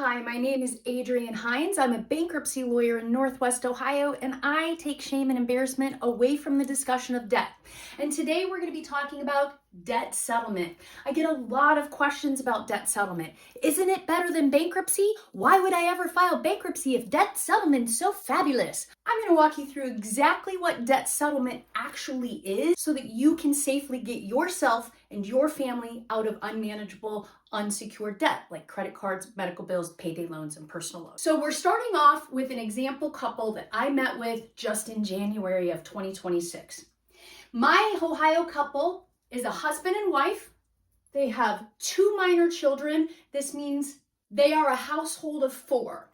Hi, my name is Adrienne Hines. I'm a bankruptcy lawyer in Northwest Ohio, and I take shame and embarrassment away from the discussion of debt. And today we're going to be talking about debt settlement. I get a lot of questions about debt settlement. Isn't it better than bankruptcy? Why would I ever file bankruptcy if debt settlement is so fabulous? I'm going to walk you through exactly what debt settlement actually is so that you can safely get yourself and your family out of unmanageable, unsecured debt like credit cards, medical bills, payday loans, and personal loans. So we're starting off with an example couple that I met with just in January of 2026. My Ohio couple is a husband and wife. They have 2 minor children. This means they are a household of 4.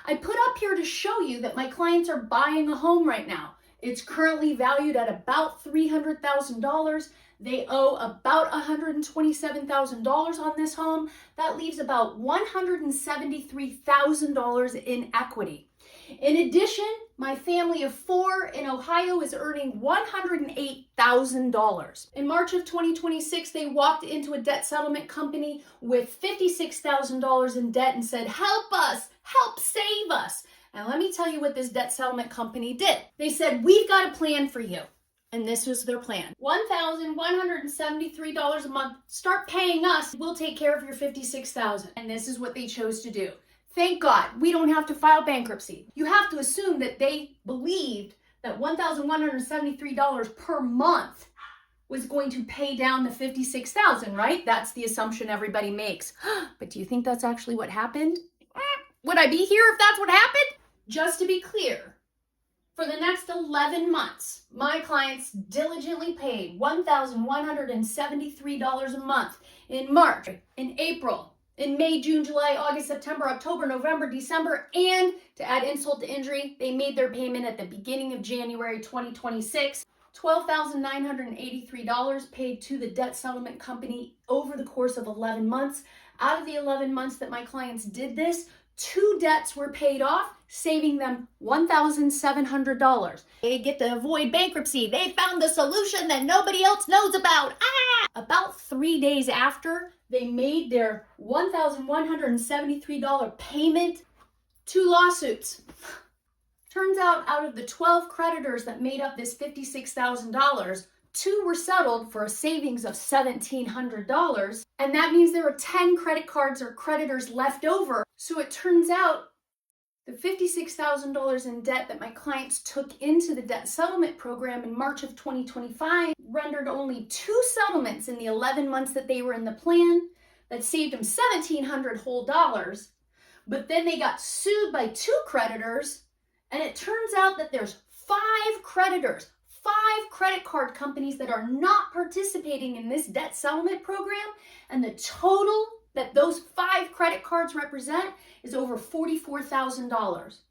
I put up here to show you that my clients are buying a home right now. It's currently valued at about $300,000. They owe about $127,000 on this home. That leaves about $173,000 in equity. In addition, my family of 4 in Ohio is earning $108,000. In March of 2026, they walked into a debt settlement company with $56,000 in debt and said, "Help us, help save us." And let me tell you what this debt settlement company did. They said, "We've got a plan for you." And this was their plan. $1,173 a month. Start paying us. We'll take care of your $56,000. And this is what they chose to do. Thank God we don't have to file bankruptcy. You have to assume that they believed that $1,173 per month was going to pay down the $56,000, right? That's the assumption everybody makes. But do you think that's actually what happened? Would I be here if that's what happened? Just to be clear, for the next 11 months, my clients diligently paid $1,173 a month in March, in April, in May, June, July, August, September, October, November, December, and to add insult to injury, they made their payment at the beginning of January 2026. $12,983 paid to the debt settlement company over the course of 11 months. Out of the 11 months that my clients did this, 2 debts were paid off, saving them $1,700. They get to avoid bankruptcy. They found the solution that nobody else knows about. About 3 days after they made their $1,173 payment, 2 lawsuits. Turns out of the 12 creditors that made up this $56,000, 2 were settled for a savings of $1,700. And that means there were 10 credit cards or creditors left over. So it turns out the $56,000 in debt that my clients took into the debt settlement program in March of 2025 rendered only 2 settlements in the 11 months that they were in the plan that saved them $1,700 whole dollars. But then they got sued by 2 creditors, and it turns out that there's 5 creditors, 5 credit card companies that are not participating in this debt settlement program, and the total that those 5 credit cards represent is over $44,000.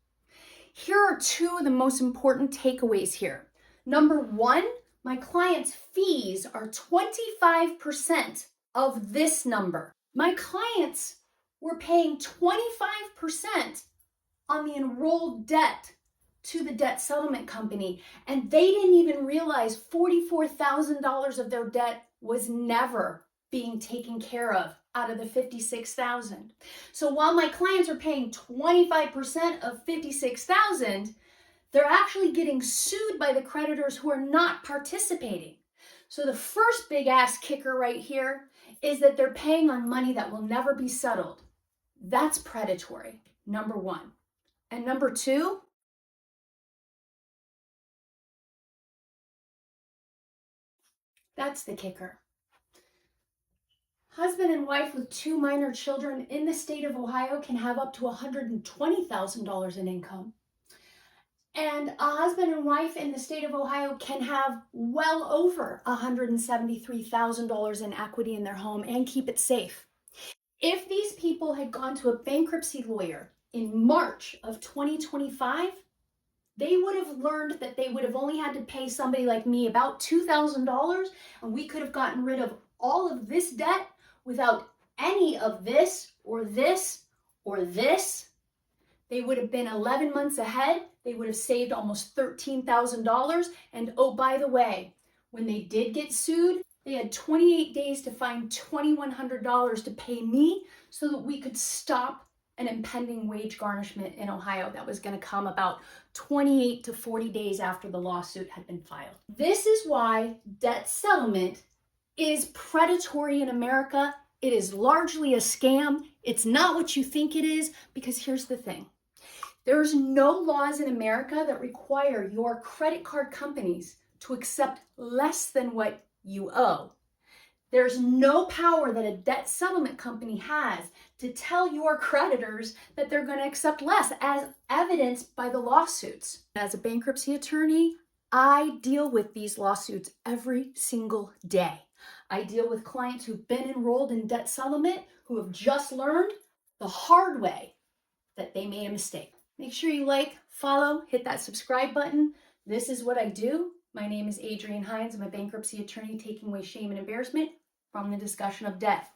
Here are 2 of the most important takeaways here. Number 1, my clients' fees are 25% of this number. My clients were paying 25% on the enrolled debt to the debt settlement company, and they didn't even realize $44,000 of their debt was never being taken care of out of the $56,000. So while my clients are paying 25% of $56,000, they're actually getting sued by the creditors who are not participating. So the first big ass kicker right here is that they're paying on money that will never be settled. That's predatory, number 1. And number 2, that's the kicker. Husband and wife with 2 minor children in the state of Ohio can have up to $120,000 in income. And a husband and wife in the state of Ohio can have well over $173,000 in equity in their home and keep it safe. If these people had gone to a bankruptcy lawyer in March of 2025, they would have learned that they would have only had to pay somebody like me about $2,000, and we could have gotten rid of all of this debt without any of this or this or this. They would have been 11 months ahead. They would have saved almost $13,000. And oh, by the way, when they did get sued, they had 28 days to find $2,100 to pay me so that we could stop an impending wage garnishment in Ohio that was going to come about 28 to 40 days after the lawsuit had been filed. This is why debt settlement is predatory in America. It is largely a scam. It's not what you think it is, because here's the thing. There's no laws in America that require your credit card companies to accept less than what you owe. There's no power that a debt settlement company has to tell your creditors that they're going to accept less, as evidenced by the lawsuits. As a bankruptcy attorney, I deal with these lawsuits every single day. I deal with clients who've been enrolled in debt settlement who have just learned the hard way that they made a mistake. Make sure you like, follow, hit that subscribe button. This is what I do. My name is Adrienne Hines. I'm a bankruptcy attorney taking away shame and embarrassment from the discussion of debt.